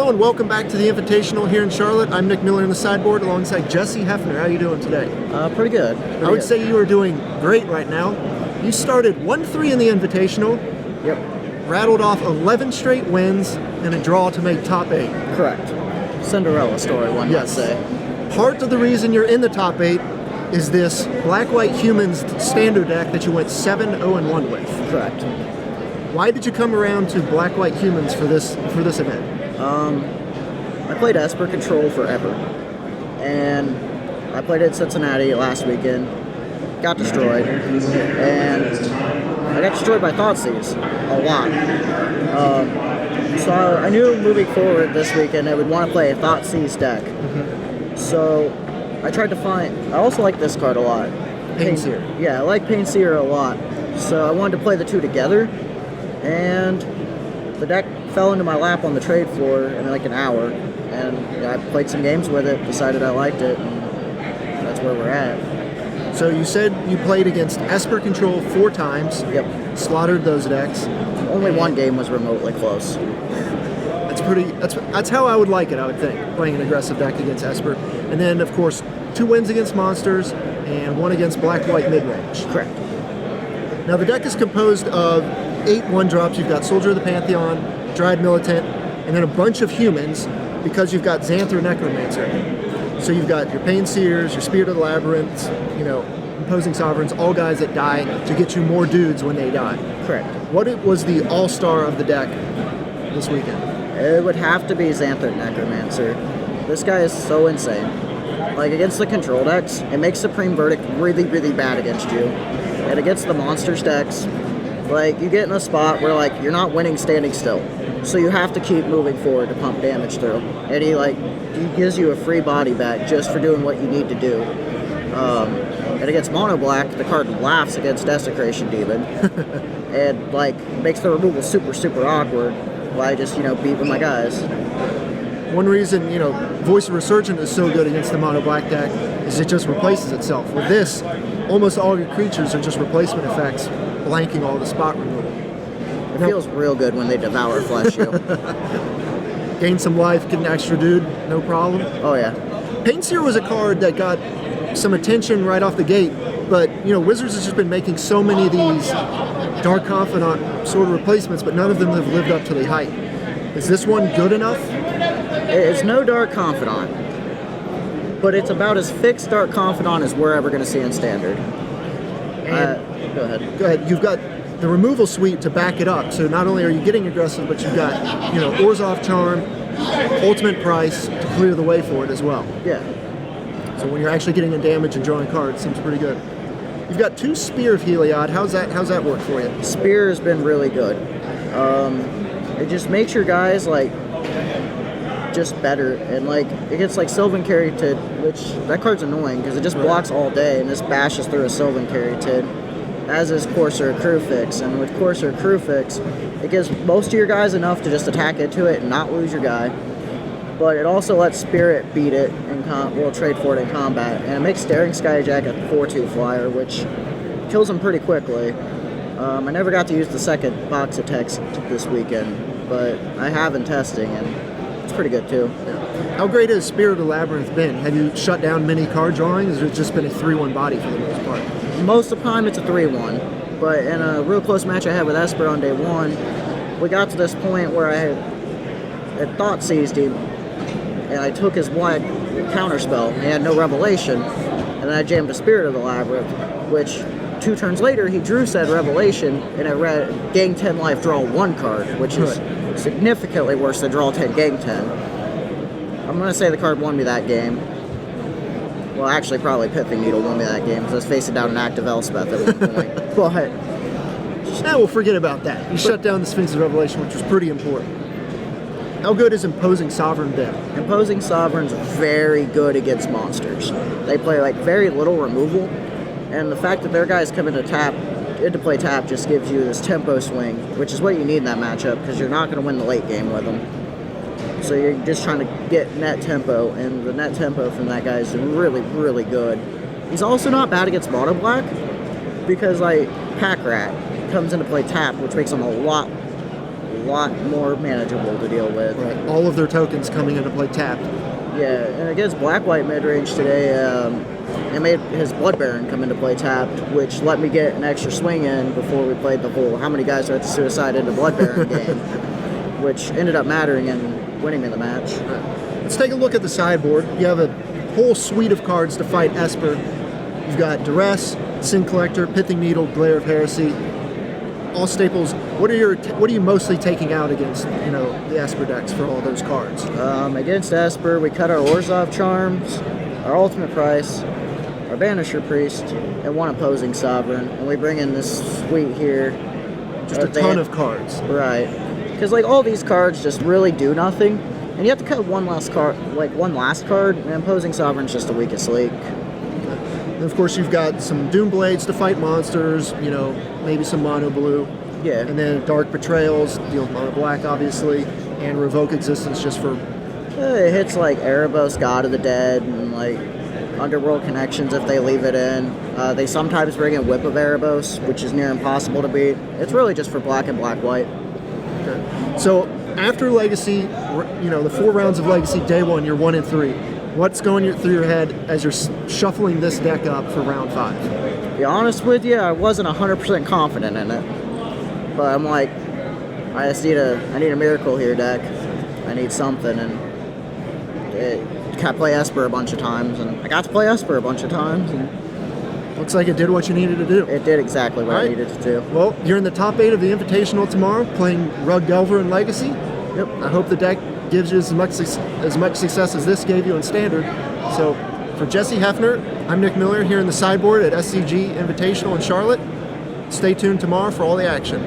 Hello and welcome back to the Invitational here in Charlotte. I'm Nick Miller in the sideboard alongside Jessy Hefner. How are you doing today? Pretty good. I would say you are doing great right now. You started 1-3 in the Invitational. Yep. Rattled off 11 straight wins and a draw to make top 8. Correct. Cinderella story, one might say. Part of the reason you're in the top 8 is this Black-White Humans standard deck that you went 7-0-1 with. Correct. Why did you come around to Black-White Humans for this event? I played Esper Control forever, and I played it at Cincinnati last weekend, got destroyed, and I got destroyed by Thoughtseize a lot. So I knew moving forward this weekend I would want to play a Thoughtseize deck. So I tried to find, I also like this card a lot. Painseer. Yeah, I like Painseer a lot. So I wanted to play the two together, and the deck fell into my lap on the trade floor in like an hour, and I played some games with it, decided I liked it, and that's where we're at. So you said you played against Esper Control 4 times. Yep. Slaughtered those decks. Only one game was remotely close. That's how I would like it, I would think, playing an aggressive deck against Esper. And then, of course, 2 wins against Monsters and 1 against Black-White midrange. Correct. Now, the deck is composed of 8 1-drops. You've got Soldier of the Pantheon, Dryad Militant, and then a bunch of humans because you've got Xanther Necromancer. So you've got your Painseers, your Spirit of the Labyrinths, Imposing Sovereigns, all guys that die to get you more dudes when they die. Correct. What was the all-star of the deck this weekend? It would have to be Xanther Necromancer. This guy is so insane. Like, against the control decks, it makes Supreme Verdict really, really bad against you. And against the Monsters decks, like, you get in a spot where, like, you're not winning standing still. So you have to keep moving forward to pump damage through. And he gives you a free body back just for doing what you need to do. And against Mono Black, the card laughs against Desecration Demon. And, like, makes the removal super, super awkward while I just, beat with my guys. One reason, Voice of Resurgent is so good against the Mono Black deck is it just replaces itself. With this, almost all your creatures are just replacement effects, blanking all the spot removal. It feels real good when they devour flesh you. Gain some life, get an extra dude, no problem. Oh yeah. Painseer was a card that got some attention right off the gate, but Wizards has just been making so many of these Dark Confidant sort of replacements, but none of them have lived up to the hype. Is this one good enough? It's no Dark Confidant, but it's about as fixed Dark Confidant as we're ever going to see in Standard. Go ahead. Go ahead. You've got the removal suite to back it up, so not only are you getting aggressive, but you've got Orzhov Charm, Ultimate Price to clear the way for it as well. Yeah. So when you're actually getting in damage and drawing cards, it seems pretty good. You've got 2 Spear of Heliod. How's that work for you? Spear has been really good. It just makes your guys just better, and it gets Sylvan Caryatid, which that card's annoying because it just blocks all day and just bashes through a Sylvan Caryatid, as is Courser Crewfix. And with Courser Crewfix, it gives most of your guys enough to just attack into it and not lose your guy. But it also lets Spirit beat it and trade for it in combat, and it makes Staring Skyjack a 4/2 flyer, which kills him pretty quickly. I never got to use the second box of text this weekend, but I have in testing, and it's pretty good too. Yeah. How great has Spirit of the Labyrinth been? Have you shut down many card drawings, or has it just been a 3/1 body for the most part? Most of the time it's a 3/1, but in a real close match I had with Esper on day 1, we got to this point where I had Thoughtseized him, and I took his one counterspell. He had no Revelation, and then I jammed a Spirit of the Labyrinth, which 2 turns later he drew said Revelation, and it read gain 10 life, draw 1 card, which is significantly worse than draw 10, gain 10. I'm going to say the card won me that game. Well, actually, probably Pithing Needle won me that game because I was facing down an active Elspeth at one point. But we'll forget about that. You shut down the Sphinx's Revelation, which was pretty important. How good is Imposing Sovereign been? Imposing Sovereign's very good against monsters. They play very little removal, and the fact that their guys come into play tap just gives you this tempo swing, which is what you need in that matchup because you're not going to win the late game with them. So you're just trying to get net tempo, and the net tempo from that guy is really, really good. He's also not bad against Mono Black because Pack Rat comes into play tap, which makes him a lot lot more manageable to deal with. Right. All of their tokens coming into play tapped. Yeah, and against Black-White mid-range today, it made his Blood Baron come into play tapped, which let me get an extra swing in before we played the whole how many guys are at the suicide into Blood Baron game, which ended up mattering and winning me the match. Let's take a look at the sideboard. You have a whole suite of cards to fight Esper. You've got Duress, Sin Collector, Pithing Needle, Glare of Heresy, all staples. What are you mostly taking out against the Esper decks for all those cards? Against Esper, we cut our Orzhov Charms, our Ultimate Price, our Banisher Priest, and one opposing Sovereign, and we bring in this suite here. Just a ton of cards. Right. Because all these cards just really do nothing, and you have to cut one last card, and opposing Sovereign's just the weakest link. And of course, you've got some Doom Blades to fight monsters. Maybe some Mono Blue. Yeah. And then Dark Betrayals, deal with Mono Black, obviously, and Revoke Existence just for. It hits Erebos, God of the Dead, and Underworld Connections if they leave it in. They sometimes bring in Whip of Erebos, which is near impossible to beat. It's really just for black and black-white. Okay. So after Legacy, the 4 rounds of Legacy, day 1, you're 1-3. What's going through your head as you're shuffling this deck up for round 5? To be honest with you, I wasn't 100% confident in it. But I'm I need a miracle here, deck. I need something, and I play Esper a bunch of times, and I got to play Esper a bunch of times, and looks like it did what you needed to do. it did exactly what I needed to do. Well, you're in the top 8 of the Invitational tomorrow, playing Rug Delver and Legacy. Yep. I hope the deck gives you as much success as this gave you in Standard. So, for Jessy Hefner, I'm Nick Miller here in the sideboard at SCG Invitational in Charlotte. Stay tuned tomorrow for all the action.